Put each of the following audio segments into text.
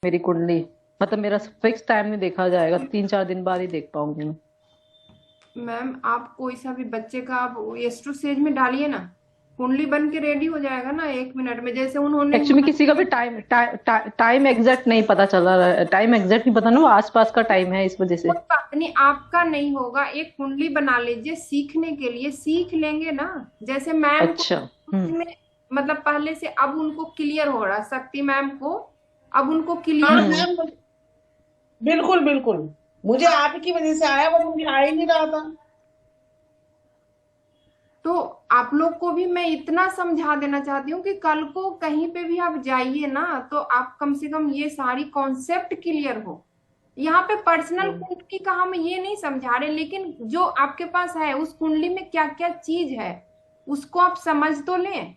मेरी कुंडली। मतलब मेरा फिक्स टाइम नहीं देखा जाएगा, 3-4 दिन बाद ही देख पाऊंगी मैं। मैम आप कोई सा भी बच्चे का आप एस्ट्रो सेज में डालिए ना, कुंडली बन के रेडी हो जाएगा ना 1 मिनट में, जैसे उन्होंने एक्चुअली किसी का हिमालय भी टाइम एग्जैक्ट नहीं पता चला रहा है, टाइम एग्जैक्ट नहीं पता ना, वो आसपास का टाइम है इस वजह से। कोई बात नहीं, आपका नहीं होगा, एक कुंडली बना लीजिए सीखने के लिए, सीख लेंगे ना। जैसे मैम को अच्छा। हम्म। में मतलब पहले से अब उनको क्लियर हो रहा, शक्ति मैम को अब उनको क्लियर हाँ हो। हम्म। मैम, बिल्कुल बिल्कुल। मुझे आप ही की वजह से आया, वो मुझे आ ही नहीं रहा था। तो आप लोग को भी मैं इतना समझा देना चाहती हूँ कि कल को कहीं पे भी आप जाइए ना, तो आप कम से कम ये सारी कॉन्सेप्ट क्लियर हो। यहाँ पे पर्सनल हम्म। कुंडली का हम ये नहीं समझा रहे, लेकिन जो आपके पास है उस कुंडली में क्या क्या चीज है उसको आप समझ तो लें।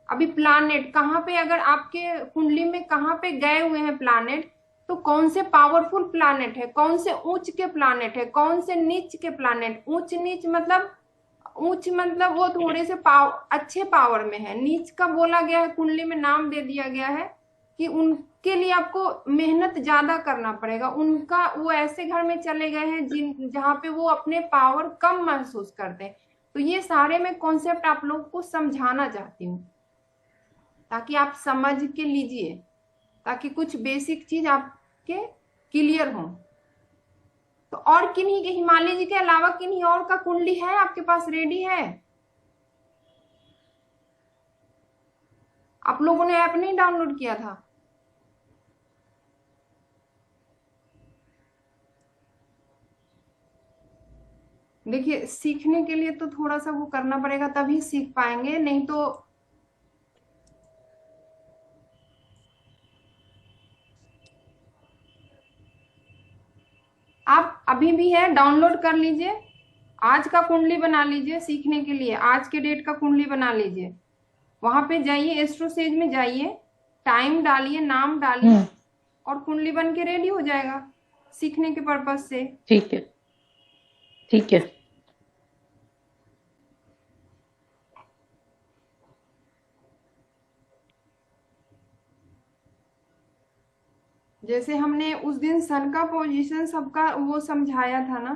अभी प्लानेट कहाँ पे, अगर आपके कुंडली में कहाँ पे गए हुए हैं प्लानेट, तो कौन से पावरफुल प्लानेट है, कौन से उच्च के प्लानेट है, कौन से नीच के प्लानेट। ऊंच नीच मतलब, उच्च मतलब वो थोड़े से अच्छे पावर में है, नीच का बोला गया है कुंडली में, नाम दे दिया गया है कि उनके लिए आपको मेहनत ज्यादा करना पड़ेगा, उनका वो ऐसे घर में चले गए हैं जिन जहाँ पे वो अपने पावर कम महसूस करते हैं। तो ये सारे मैं कॉन्सेप्ट आप लोग को समझाना चाहती हूँ, ताकि आप समझ के लीजिए, ताकि कुछ बेसिक चीज आपके क्लियर हो। तो और किन्हीं के, हिमालय जी के अलावा किन्हीं और का कुंडली है आपके पास रेडी है? आप लोगों ने ऐप नहीं डाउनलोड किया था? देखिए सीखने के लिए तो थोड़ा सा वो करना पड़ेगा, तभी सीख पाएंगे, नहीं तो। आप अभी भी है, डाउनलोड कर लीजिए, आज का कुंडली बना लीजिए सीखने के लिए, आज के डेट का कुंडली बना लीजिए। वहां पे जाइए, एस्ट्रोसेज में जाइए, टाइम डालिए, नाम डालिए, हम्म। और कुंडली बन के रेडी हो जाएगा सीखने के पर्पज से। ठीक है। ठीक है। जैसे हमने उस दिन सन का पोजीशन सबका वो समझाया था ना,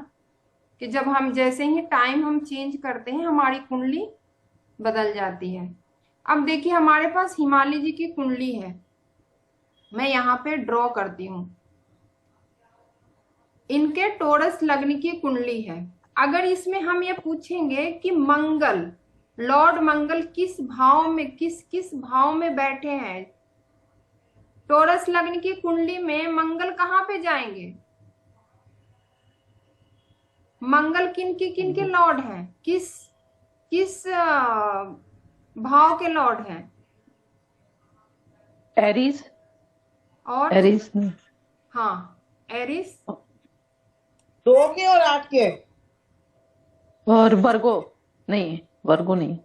कि जब हम जैसे ही टाइम हम चेंज करते हैं हमारी कुंडली बदल जाती है। अब देखिए हमारे पास हिमालय जी की कुंडली है, मैं यहाँ पे ड्रॉ करती हूँ। इनके टोरस लग्न की कुंडली है। अगर इसमें हम ये पूछेंगे कि मंगल, लॉर्ड मंगल किस भाव में, किस किस भाव में बैठे हैं, टोरस लग्न की कुंडली में मंगल कहाँ पे जाएंगे, मंगल किन के लॉर्ड हैं, किस किस भाव के लॉर्ड हैं? एरीज। और एरीज नहीं। हाँ, एरिस। 2 के और 8 के। और वर्गो। नहीं, वर्गो नहीं।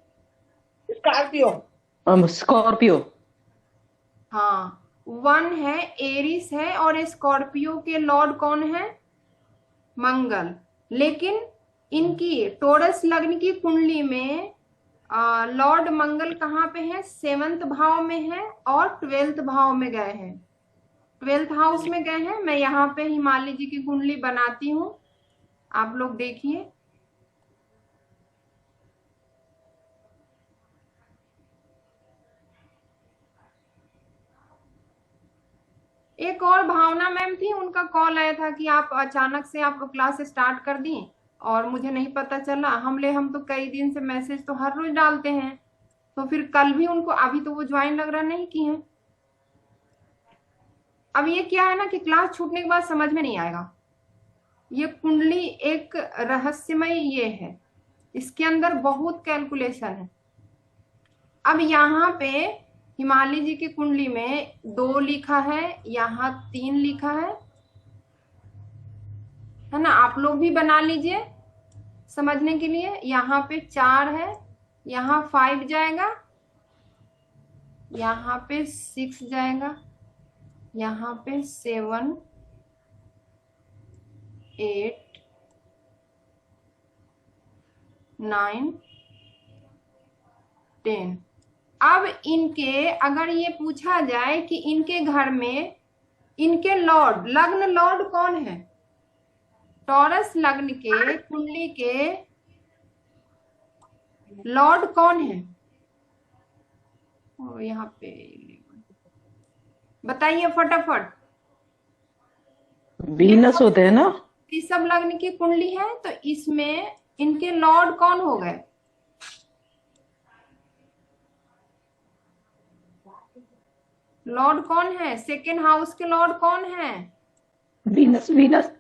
स्कॉर्पियो। स्कॉर्पियो। हाँ, वन है, एरिस है, और स्कॉर्पियो के लॉर्ड कौन है? मंगल। लेकिन इनकी टोरस लग्न की कुंडली में लॉर्ड मंगल कहाँ पे है? 7th भाव में है और 12th भाव में गए हैं, 12th हाउस में गए हैं। मैं यहाँ पे हिमालय जी की कुंडली बनाती हूँ, आप लोग देखिए। एक और भावना मैम थी, उनका कॉल आया था कि आप अचानक से आप क्लास स्टार्ट कर दी और मुझे नहीं पता चला। हम तो कई दिन से मैसेज तो हर रोज डालते हैं, तो फिर कल भी उनको, अभी तो वो ज्वाइन लग रहा नहीं की है। अब ये क्या है ना कि क्लास छूटने के बाद समझ में नहीं आएगा। ये कुंडली एक रहस्यमय ये है, इसके अंदर बहुत कैलकुलेशन है। अब यहाँ पे हिमालय जी की कुंडली में 2 लिखा है, यहाँ 3 लिखा है ना। आप लोग भी बना लीजिए समझने के लिए। यहाँ पे 4 है, यहाँ 5 जाएगा, यहाँ पे 6 जाएगा, यहाँ पे 7, 8, 9, 10। अब इनके, अगर ये पूछा जाए कि इनके घर में इनके लॉर्ड, लग्न लॉर्ड कौन है? टॉरस लग्न के कुंडली के लॉर्ड कौन है? ओ, यहाँ पे बताइए फटाफट। वीनस होते हैं ना। वृषभ लग्न की कुंडली है तो इसमें इनके लॉर्ड कौन हो गए? लॉर्ड कौन है? सेकेंड हाउस के लॉर्ड कौन है? Venus Venus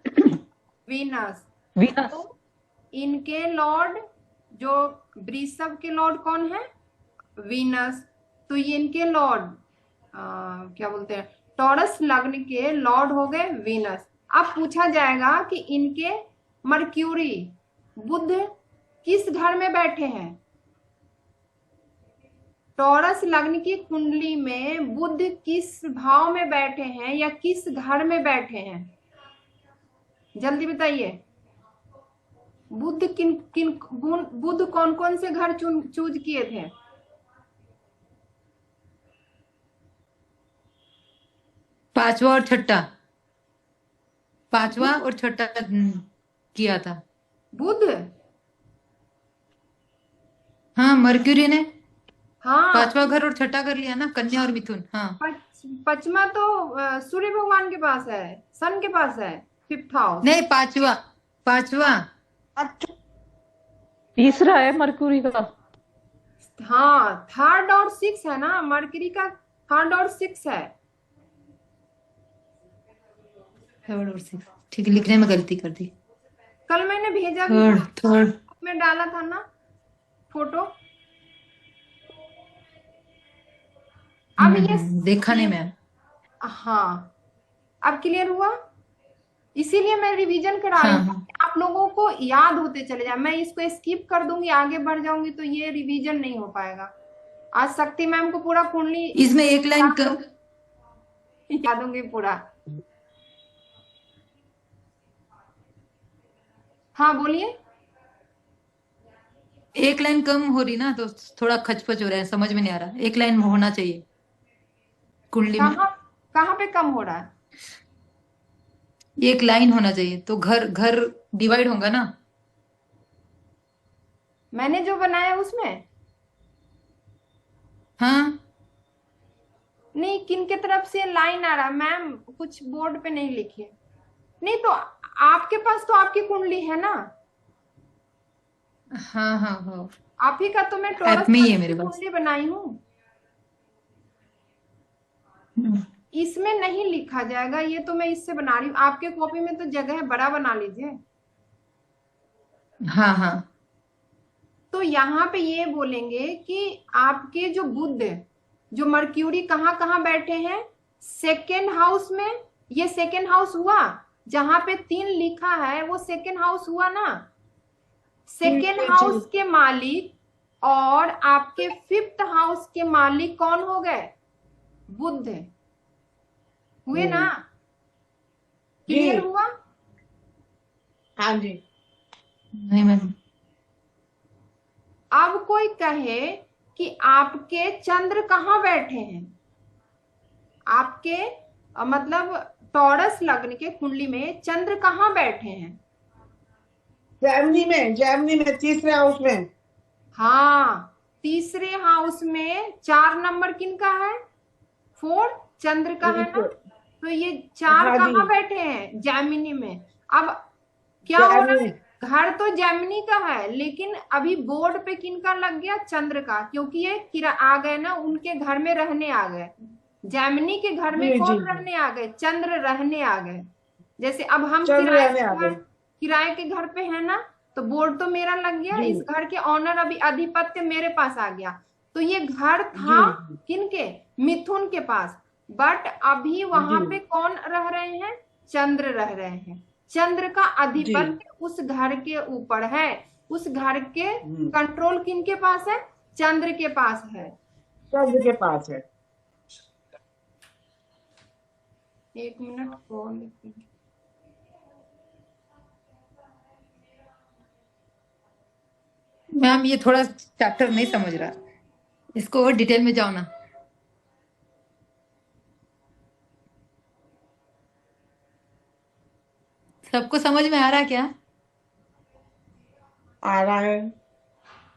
Venus. वीनस। तो इनके लॉर्ड जो वृषभ के लॉर्ड कौन है? वीनस। तो ये इनके लॉर्ड क्या बोलते हैं, टॉरस लग्न के लॉर्ड हो गए वीनस। अब पूछा जाएगा कि इनके मर्क्यूरी बुध किस घर में बैठे हैं? टॉरस लग्न की कुंडली में बुध किस भाव में बैठे हैं या किस घर में बैठे हैं? जल्दी बताइए। बुध बुध कौन कौन से घर चूज किए थे? पांचवा और छठा, पांचवा और छठा किया था बुध। हाँ, मर्क्यूरी ने हाँ, पांचवा घर और छठा घर लिया ना, कन्या और मिथुन। हाँ, पचमा तो सूर्य भगवान के पास है, सन के पास है, फिफ्थ हाउस। नहीं, पांचवा, पांचवा। अच्छा, तीसरा है मरकुरी का। हाँ, थर्ड और सिक्स है ना, मरकरी का थर्ड और सिक्स है। थर्ड और सिक्स, ठीक है, लिखने में गलती कर दी। कल मैंने भेजा भी थर्ड था, थर्ड में डाला था ना फोटो। अब ये देखा नहीं मैं। हाँ, अब क्लियर हुआ। इसीलिए मैं रिवीजन करा रही हाँ, हूँ, आप लोगों को याद होते चले जाए। मैं इसको स्किप कर दूंगी, आगे बढ़ जाऊंगी तो ये रिवीजन नहीं हो पाएगा। आज शक्ति मैम को पूरा कुंडली इसमें एक लाइन याद दूंगी पूरा। हाँ बोलिए। एक लाइन कम हो रही ना, तो थोड़ा खचपच हो रहा है, समझ में नहीं आ रहा। एक लाइन होना चाहिए कुंडली में। कहाँ पे कम हो रहा है? एक लाइन होना चाहिए, तो घर घर डिवाइड होगा ना। मैंने जो बनाया उसमें हाँ, नहीं, किन के तरफ से लाइन आ रहा मैम? कुछ बोर्ड पे नहीं लिखी है। नहीं तो आपके पास तो आपकी कुंडली है ना। हाँ, हाँ, हाँ, आप ही का तो मैं ऐप टॉरस में ही है मेरे पास। कुंडली बनाई हूँ। इसमें नहीं लिखा जाएगा, ये तो मैं इससे बना रही हूँ। आपके कॉपी में तो जगह है, बड़ा बना लीजिए। हाँ, हाँ, तो यहाँ पे ये बोलेंगे कि आपके जो बुध, जो मर्क्यूरी कहाँ कहाँ बैठे हैं? सेकेंड हाउस में। ये सेकेंड हाउस हुआ, जहां पे 3 लिखा है वो सेकेंड हाउस हुआ ना। सेकेंड हाउस के मालिक और आपके फिफ्थ हाउस के मालिक कौन हो गए? बुध हुए ना। क्लियर हुआ? हाँ जी। नहीं मैम। अब कोई कहे कि आपके चंद्र कहाँ बैठे हैं? आपके मतलब टॉरस लग्न के कुंडली में चंद्र कहाँ बैठे हैं? जेमिनी में तीसरे हाउस में। हाँ, तीसरे हाउस में 4 नंबर किनका है? 4 चंद्र का है ना। तो ये 4 हाँ जी। कहाँ बैठे हैं? जेमिनी में। अब क्या हो रहा है? घर तो जेमिनी का है, लेकिन अभी बोर्ड पे किनका लग गया? चंद्र का, क्योंकि ये आ गए ना, उनके घर में रहने आ गए। जेमिनी के घर में कौन रहने आ गए? चंद्र रहने आ गए। जैसे अब हम किराए के घर पे है ना, तो बोर्ड तो मेरा लग गया, इस घर के ऑनर अभी अधिपत्य मेरे पास आ गया। तो ये घर था किनके? मिथुन के पास। बट अभी वहां पे कौन रह रहे हैं? चंद्र रह रहे हैं। चंद्र का अधिपत्य उस घर के ऊपर है। उस घर के कंट्रोल किनके पास है? चंद्र के पास है। चंद्र के पास है। 1 मिनट कॉल। मैम ये थोड़ा चैप्टर नहीं समझ रहा, इसको और डिटेल में जाओ ना। सबको समझ में आ रहा क्या? आ रहा है।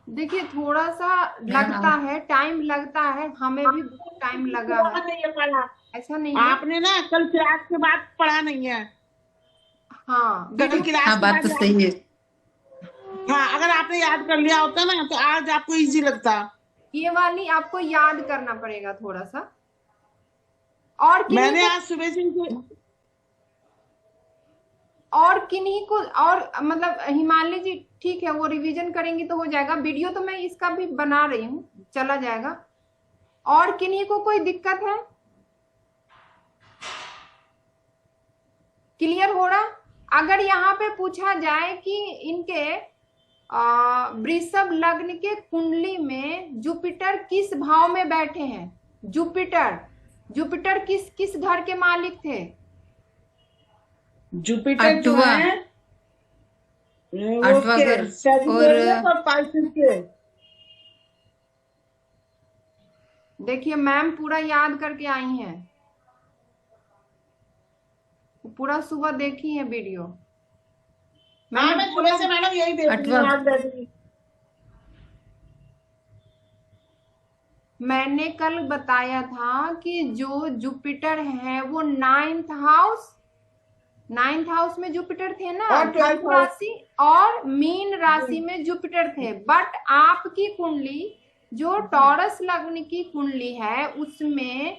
देखिए थोड़ा सा लगता हाँ। है, टाइम लगता है, हमें भी बहुत टाइम लगा पढ़ा है। नहीं है पढ़ा। ऐसा नहीं है। आपने ना कल क्लास के बाद पढ़ा नहीं है। हाँ, कल वीडियो क्लास हाँ, के बात बाद तो याद। सही है। हाँ, अगर आपने याद कर लिया होता ना तो आज आपको इजी लगता। ये वाली आपको याद करना पड़ेगा थोड़ा सा। और किन्हीं मैंने को आज सुबह से और मतलब हिमालय जी ठीक है, वो रिवीजन करेंगी तो हो जाएगा। वीडियो तो मैं इसका भी बना रही हूँ, चला जाएगा। और किन्हीं को कोई दिक्कत है? क्लियर हो रहा? अगर यहाँ पे पूछा जाए कि इनके वृषभ लग्न के कुंडली में जुपिटर किस भाव में बैठे हैं, जुपिटर जुपिटर किस किस घर के मालिक थे? जुपिटर जो आठवां। है वो आठवां उसके घर। और सेजिटेरियस और पाइसेस के। देखिए मैम पूरा याद करके आई हैं, पूरा सुबह देखी है वीडियो। हाँ, मैंने मैं बोला सुबह से मैडम यही देख रही आठवां। हूँ आज बैठी। मैंने कल बताया था कि जो जुपिटर है वो नाइन्थ हाउस में जुपिटर थे ना, और 12th धनु हाउस। राशि और मीन राशि में जुपिटर थे। बट आपकी कुंडली जो टॉरस लग्न की कुंडली है उसमें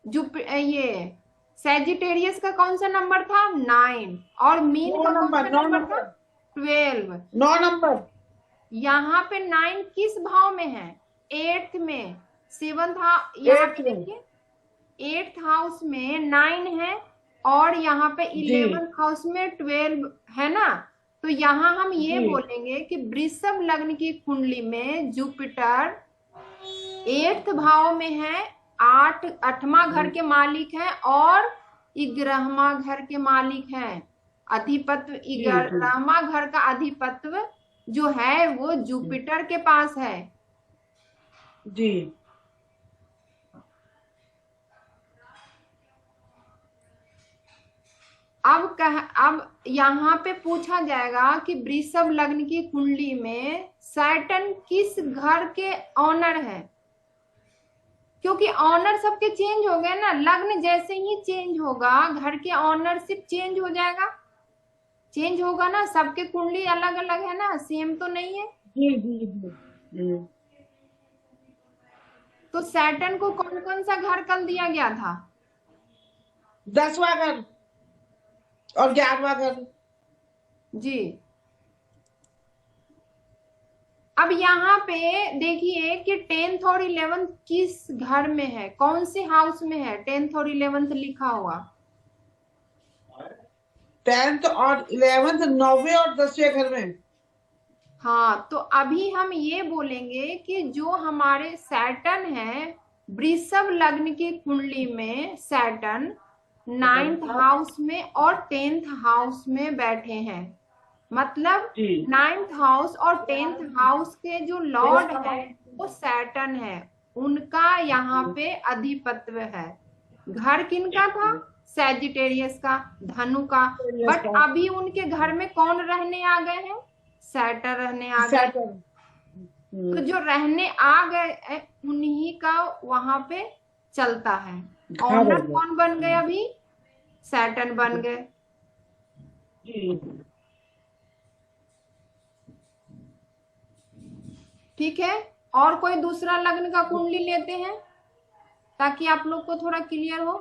ये सैजिटेरियस का कौन सा नंबर था? 9। और मीन 9 का कौन नंबर सा 9 नंबर था? नंबर 12। 9 नंबर। यहाँ पे 9 किस भाव में है? 8th में। 7th यहाँ 8th पे में। देखिए 8th हाउस में 9 है और यहाँ पे जी 11th हाउस में 12 है ना। तो यहाँ हम ये जी बोलेंगे कि वृषभ लग्न की कुंडली में जुपिटर 8th भाव में है, 8वां घर के मालिक है और 11वां घर के मालिक है। अधिपत्व जी जी 11वां घर का अधिपत्व जो है वो जुपिटर के पास है। जी। अब यहाँ पे पूछा जाएगा कि वृषभ लग्न की कुंडली में सैटर्न किस घर के ऑनर है? क्योंकि ऑनर सबके चेंज हो गए ना, लग्न जैसे ही चेंज होगा घर के ऑनरशिप चेंज हो जाएगा, चेंज होगा ना। सबके कुंडली अलग अलग है ना, सेम तो नहीं है। जी जी जी। तो सैटर्न को कौन कौन सा घर कल दिया गया था? 10वां घर और 11वां घर। जी। अब यहाँ पे देखिए कि 10th और 11th किस घर में है, कौन से हाउस में है? 10th और 11th लिखा हुआ। 10th और 11th 9वें और 10वें घर में। हाँ, तो अभी हम ये बोलेंगे कि जो हमारे सैटर्न है वृषभ लग्न की कुंडली में, सैटर्न 9th हाउस में और 10th हाउस में बैठे हैं। मतलब जी 9th हाउस और 10th हाउस के जो लॉर्ड है वो सैटर्न है, उनका यहाँ पे अधिपत्य है। घर किनका था? सैजिटेरियस का, धनु का। बट अभी उनके घर में कौन रहने आ गए हैं? सैटर्न रहने आ गए। सैटर्न। तो जो रहने आ गए उन्हीं का वहां पे चलता है। ऑनर कौन बन गए? अभी सैटर्न बन गए। जी ठीक है। और कोई दूसरा लग्न का कुंडली लेते हैं ताकि आप लोग को थोड़ा क्लियर हो।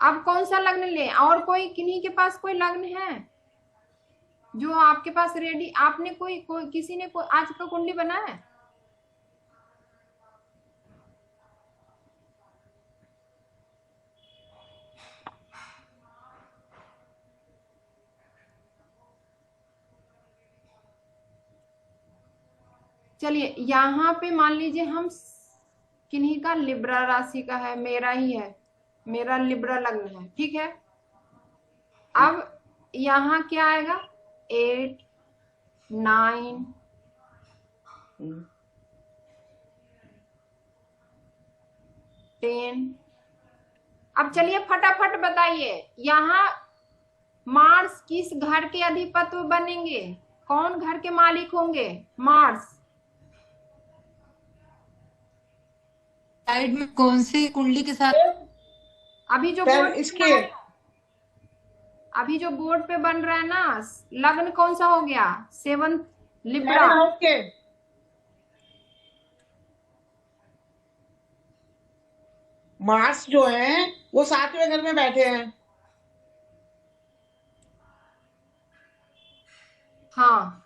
अब कौन सा लग्न ले? और कोई किन्हीं के पास कोई लग्न है जो आपके पास रेडी? आपने कोई किसी ने कोई आज का कुंडली बना है? चलिए यहाँ पे मान लीजिए हम किन्हीं का लिब्रा राशि का है, मेरा ही है, मेरा लिब्रा लग्न है। ठीक है। अब यहाँ क्या आएगा? 8 9 हम्म, 10। अब चलिए फटाफट बताइए, यहाँ मार्स किस घर के अधिपति बनेंगे? कौन घर के मालिक होंगे? मार्स। साइड में कौन सी कुंडली के साथ? अभी जो फिर बोर्ड इसके अभी जो बोर्ड पे बन रहा है ना, लग्न कौन सा हो गया? 7th Libra. 11 हाउस के मार्स जो है वो 7वें घर में बैठे हैं। हाँ,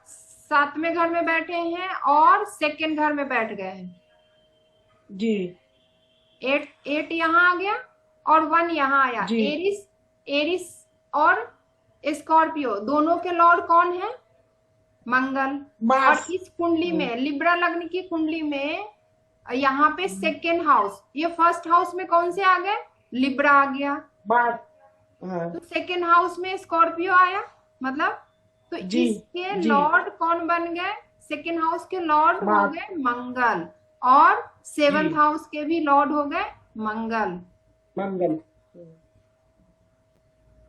7वें घर में बैठे हैं और 2nd घर में बैठ गए हैं। जी 8 यहाँ आ गया और 1 यहाँ आया। जी एरिस और स्कॉर्पियो दोनों के लॉर्ड कौन है? मंगल। और मार्स। इस कुंडली में, लिब्रा लग्न की कुंडली में, यहाँ पे 2nd हाउस, ये 1st हाउस में कौन से आ गए? लिब्रा आ गया। मार्स। हाँ, तो 2nd हाउस में स्कॉर्पियो आया, मतलब तो जी इसके जी लॉर्ड कौन बन गए? 2nd हाउस के लॉर्ड हो मार्स। गए मंगल, और 7th जी हाउस के भी लॉर्ड हो गए मंगल। मंगल।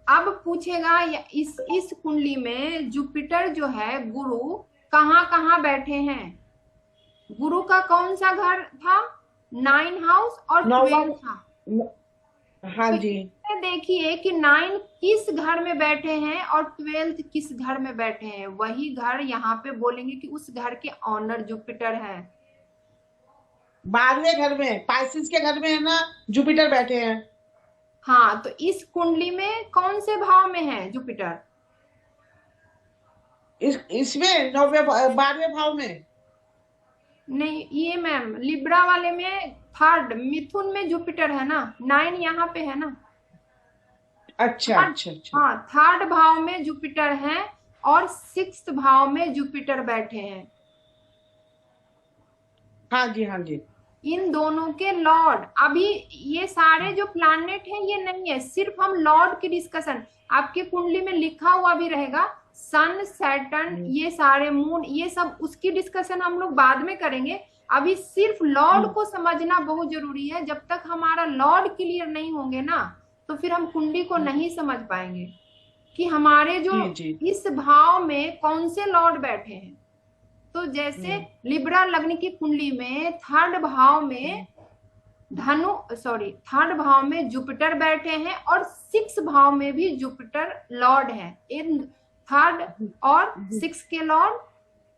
अब पूछेगा इस कुंडली में जुपिटर जो है गुरु कहाँ कहाँ बैठे हैं? गुरु का कौन सा घर था? 9 हाउस और नौवा 12 था। हाँ तो जी इसमें देखिए कि 9 किस घर में बैठे हैं और 12 किस घर में बैठे हैं। वही घर यहाँ पे बोलेंगे कि उस घर के ऑनर जुपिटर है। 12वें घर में पाइसेस के घर में है ना, जुपिटर बैठे हैं। हाँ, तो इस कुंडली में कौन से भाव में है जुपिटर? इसमें 12वें भाव में। नहीं, ये मैम लिब्रा वाले में 3rd मिथुन में जुपिटर है ना, 9 यहाँ पे है ना। अच्छा अच्छा अच्छा। हाँ, 3rd भाव में जुपिटर है और 6th भाव में जुपिटर बैठे हैं। हाँ जी हाँ जी। इन दोनों के लॉर्ड, अभी ये सारे जो प्लैनेट हैं ये नहीं है, सिर्फ हम लॉर्ड की डिस्कशन, आपके कुंडली में लिखा हुआ भी रहेगा सन सैटर्न, ये सारे मून, ये सब उसकी डिस्कशन हम लोग बाद में करेंगे। अभी सिर्फ लॉर्ड को समझना बहुत जरूरी है। जब तक हमारा लॉर्ड क्लियर नहीं होंगे ना, तो फिर हम कुंडली को नहीं समझ पाएंगे कि हमारे जो जी जी इस भाव में कौन से लॉर्ड बैठे हैं। तो जैसे लिब्रा लग्न की कुंडली में 3rd भाव में थर्ड भाव में जुपिटर बैठे हैं और 6th भाव में भी जुपिटर लॉर्ड है। इन 3rd और 6th के लॉर्ड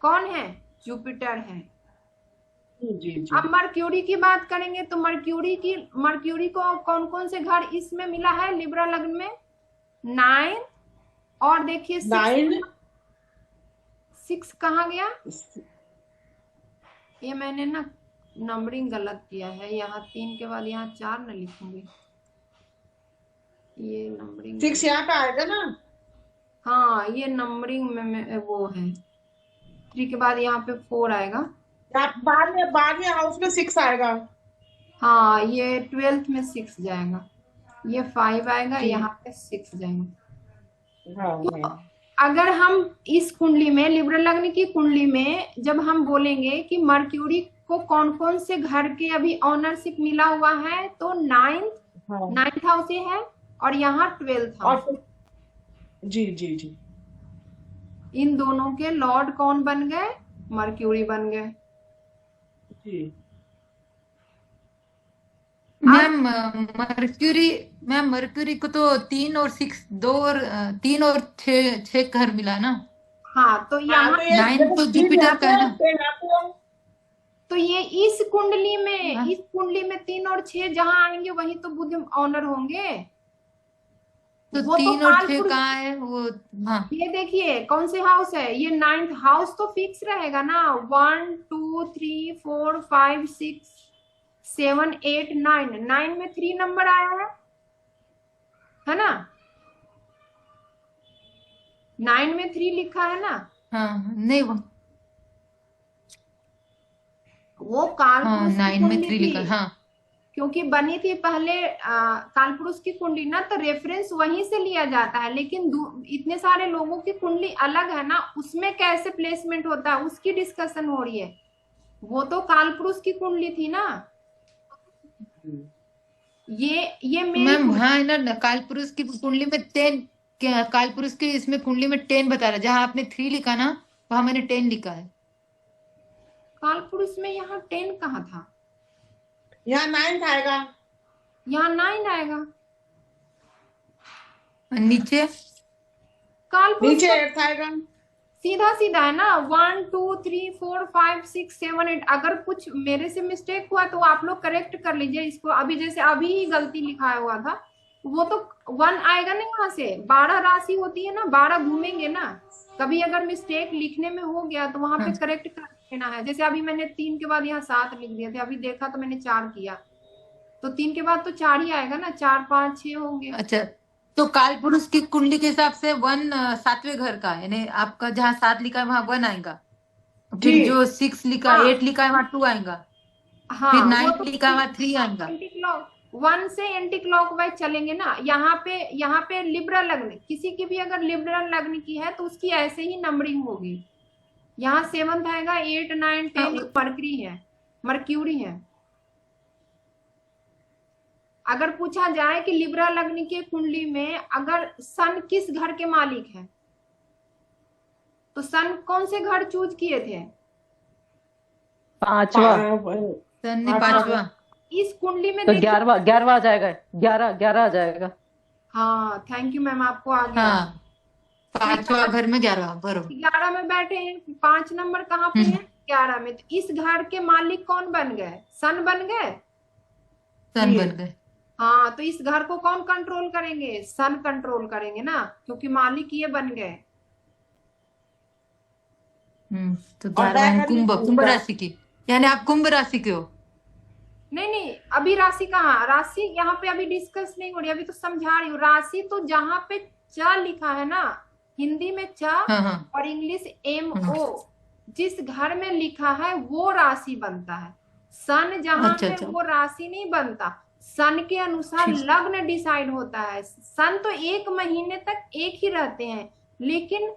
कौन है? जुपिटर है। जी जी। अब मर्क्यूरी की बात करेंगे तो मर्क्यूरी को कौन कौन से घर इसमें मिला है लिब्रा लग्न में? 9 और देखिए 9 6 कहाँ गया? ये मैंने ना नंबरिंग गलत किया है, यहाँ 3 के बाद यहाँ 4 न लिखूंगी, ये नंबरिंग 6 यहाँ पे आएगा ना। हाँ, ये नंबरिंग में वो है, 3 के बाद यहाँ पे 4 आएगा। बाद में हाउस में 6 आएगा। हाँ, ये 12th में 6 जाएगा, ये 5 आएगा, जी यहाँ पे 6 जाएगा। हाँ तो हाँ अगर हम इस कुंडली में, लिब्रा लग्न की कुंडली में जब हम बोलेंगे कि मर्क्यूरी को कौन कौन से घर के अभी ऑनरशिप मिला हुआ है, तो 9th हाउस ये है और यहाँ 12th हाउस। और जी जी जी। इन दोनों के लॉर्ड कौन बन गए? मर्क्यूरी बन गए। जी मैम मर्क्यूरी को तो 3 और 6, 2 और 3 और 6 घर मिला ना। हाँ, तो यहाँ तो ये 9 तो जुपिटर का है ना। तो ये इस कुंडली में, हाँ। इस कुंडली में 3 और 6 जहाँ आएंगे वही तो बुध ऑनर होंगे। तो वो तो 3 और 6 कालपुरुष, कहाँ है वो? हाँ, ये देखिए कौन से हाउस है, ये 9th हाउस तो फिक्स रहेगा ना। 1 2 3 4 5 6 7 8 9 में 3 नंबर आया है ना, 9 में 3 लिखा है ना। हाँ नहीं वो हाँ कालपुरुष की 9 में कुंडली 3 थी। लिखा। हाँ क्योंकि बनी थी पहले कालपुरुष की कुंडली ना, तो रेफरेंस वहीं से लिया जाता है, लेकिन इतने सारे लोगों की कुंडली अलग है ना, उसमें कैसे प्लेसमेंट होता है उसकी डिस्कशन हो रही है। वो तो कालपुरुष की कुंडली थी ना, ये मेरी मैम हाँ है ना, कालपुरुष की कुंडली में 10, क्या कालपुरुष की इसमें कुंडली में 10 बता रहा है, जहां आपने 3 लिखा ना वहां मैंने 10 लिखा है। कालपुरुष में यहाँ 10 कहाँ था, यहाँ 9 आएगा, यहाँ 9 आएगा। नीचे कालपुरुष नीचे का 8 आएगा। सीधा सीधा है ना, 1 2 3 4 5 6 7 8। अगर कुछ मेरे से मिस्टेक हुआ तो आप लोग करेक्ट कर लीजिए इसको। अभी जैसे अभी ही गलती लिखाया हुआ था, वो तो 1 आएगा नहीं, वहां से 12 राशि होती है ना, 12 घूमेंगे ना। कभी अगर मिस्टेक लिखने में हो गया तो वहां पे करेक्ट कर देना है। जैसे अभी मैंने 3 के बाद यहाँ 7 लिख दिए थे, अभी देखा तो मैंने 4 किया, तो 3 के बाद तो 4 ही आएगा ना, 4 5 6 होंगे। अच्छा, तो कालपुरुष की कुंडली के हिसाब से 1 7वें घर का है, यानी आपका जहाँ 7 लिखा है वहां 1 आएगा, फिर जी जो 6 लिखा हाँ 8 लिखा है वहां 2 आएगा, हाँ, फिर वो 9 तो लिखा है वहां 3 आएगा। एंटी क्लॉक 1 से एंटी क्लॉकवाइज चलेंगे ना। यहाँ पे लिब्रा लग्न, किसी की भी अगर लिब्रा लग्न की है तो उसकी ऐसे ही नंबरिंग होगी। यहाँ 7th आएगा, 8 9 10 मरकरी है, मर्क्यूरी है। अगर पूछा जाए कि लिब्रा लग्न की कुंडली में अगर सन किस घर के मालिक है, तो सन कौन से घर चूज किए थे? 5वां। सन ने 5वां। इस कुंडली में तो देखिए, 11वां आ जाएगा, 11 आ जाएगा। हाँ थैंक यू मैम, आपको आ गया। हाँ 5वां घर में 11वां, बरोबर। 11 में बैठे हैं, 5 नंबर कहाँ पे है? 11 में। तो इस घर के मालिक कौन बन गए? सन बन गए। सन बन गए। हाँ, तो इस घर को कौन कंट्रोल करेंगे? सन कंट्रोल करेंगे ना, क्योंकि मालिक ये बन गए। तो और 11वां कुंभ राशि की, यानी आप कुंभ राशि के हो। नहीं, अभी राशि कहाँ, राशि यहाँ पे अभी डिस्कस नहीं हो रही, अभी तो समझा रही हूँ। राशि तो जहाँ पे च लिखा है ना, हिंदी में च हाँ। और इंग्लिश MO, जिस घर में लिखा है वो राशि बनता है। सन जहाँ अच्छा, है अच्छा। वो राशि नहीं बनता। सन के अनुसार लग्न डिसाइड होता है। सन तो 1 महीने तक एक ही रहते हैं, लेकिन